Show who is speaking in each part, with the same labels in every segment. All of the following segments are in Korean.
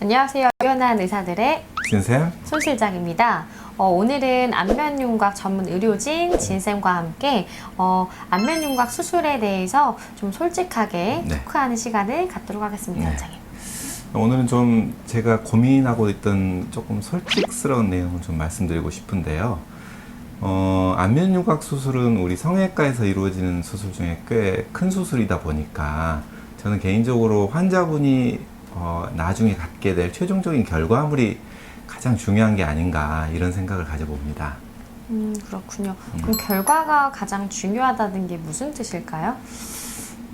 Speaker 1: 안녕하세요. 유연한 의사들의
Speaker 2: 진쌤.
Speaker 1: 손 실장입니다. 오늘은 안면윤곽 전문 의료진 진쌤과 함께 안면윤곽 수술에 대해서 좀 솔직하게
Speaker 2: 네.
Speaker 1: 토크하는 시간을 갖도록 하겠습니다.
Speaker 2: 네.
Speaker 1: 원장님.
Speaker 2: 오늘은 좀 제가 고민하고 있던 조금 솔직스러운 내용을 좀 말씀드리고 싶은데요. 안면윤곽 수술은 우리 성형외과에서 이루어지는 수술 중에 꽤 큰 수술이다 보니까 저는 개인적으로 환자분이 나중에 갖게 될 최종적인 결과물이 가장 중요한 게 아닌가 이런 생각을 가져봅니다.
Speaker 1: 그렇군요. 그럼 결과가 가장 중요하다는 게 무슨 뜻일까요?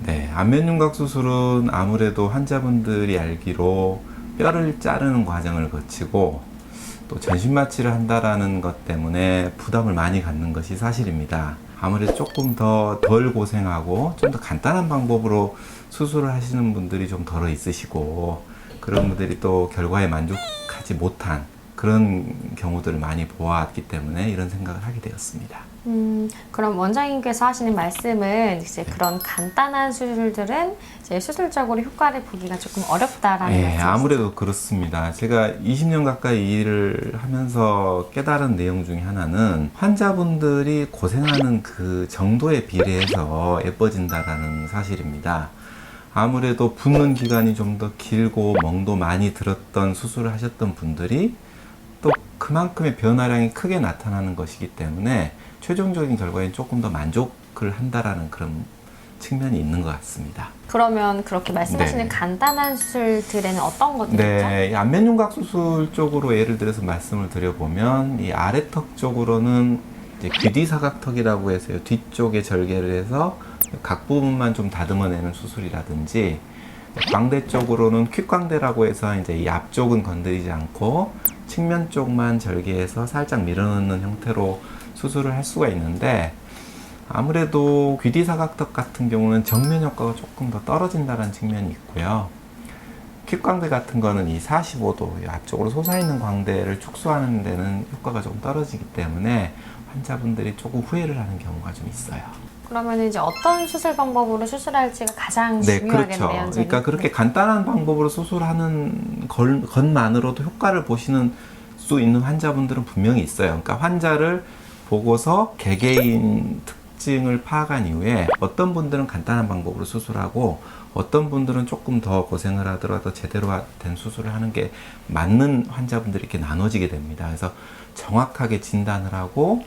Speaker 2: 네, 안면윤곽 수술은 아무래도 환자분들이 알기로 뼈를 자르는 과정을 거치고 또 전신 마취를 한다라는 것 때문에 부담을 많이 갖는 것이 사실입니다. 아무래도 조금 더 덜 고생하고 좀 더 간단한 방법으로 수술을 하시는 분들이 좀 덜어 있으시고, 그런 분들이 또 결과에 만족하지 못한 그런 경우들을 많이 보았기 때문에 이런 생각을 하게 되었습니다.
Speaker 1: 그럼 원장님께서 하시는 말씀은 이제 그런 간단한 수술들은 이제 수술적으로 효과를 보기가 조금 어렵다라는
Speaker 2: 예,
Speaker 1: 말씀이시죠?
Speaker 2: 아무래도 그렇습니다. 제가 20년 가까이 일을 하면서 깨달은 내용 중에 하나는 환자분들이 고생하는 그 정도에 비례해서 예뻐진다라는 사실입니다. 아무래도 붓는 기간이 좀 더 길고 멍도 많이 들었던 수술을 하셨던 분들이 또 그만큼의 변화량이 크게 나타나는 것이기 때문에 최종적인 결과에 조금 더 만족을 한다라는 그런 측면이 있는 것 같습니다.
Speaker 1: 그러면 그렇게 말씀하시는
Speaker 2: 네.
Speaker 1: 간단한 수술들에는 어떤 것들이죠?
Speaker 2: 네, 이 안면윤곽 수술 쪽으로 예를 들어서 말씀을 드려보면 이 아래턱 쪽으로는 이제 귀뒤사각턱이라고 해서 뒤쪽에 절개를 해서 각 부분만 좀 다듬어내는 수술이라든지, 광대 쪽으로는 퀵광대라고 해서 이제 이 앞쪽은 건드리지 않고 측면 쪽만 절개해서 살짝 밀어넣는 형태로 수술을 할 수가 있는데, 아무래도 귀뒤사각턱 같은 경우는 정면 효과가 조금 더 떨어진다는 측면이 있고요. 퀵광대 같은 거는 이 45도 앞쪽으로 솟아있는 광대를 축소하는 데는 효과가 좀 떨어지기 때문에 환자분들이 조금 후회를 하는 경우가 좀 있어요.
Speaker 1: 그러면 이제 어떤 수술 방법으로 수술할지가 가장
Speaker 2: 네,
Speaker 1: 중요하겠네요.
Speaker 2: 그렇죠.
Speaker 1: 원장님.
Speaker 2: 그러니까 그렇게
Speaker 1: 네.
Speaker 2: 간단한 방법으로 수술하는 것만으로도 효과를 보시는 수 있는 환자분들은 분명히 있어요. 그러니까 환자를 보고서 개개인 특징을 파악한 이후에 어떤 분들은 간단한 방법으로 수술하고 어떤 분들은 조금 더 고생을 하더라도 제대로 된 수술을 하는 게 맞는 환자분들이 이렇게 나눠지게 됩니다. 그래서 정확하게 진단을 하고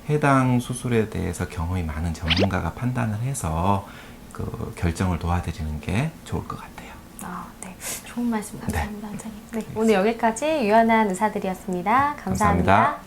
Speaker 2: 해당 수술에 대해서 경험이 많은 전문가가 판단을 해서 그 결정을 도와드리는 게 좋을 것 같아요.
Speaker 1: 네. 좋은 말씀 감사합니다. 원장님. 네. 오늘 여기까지 유연한 의사들이었습니다. 감사합니다.
Speaker 2: 감사합니다.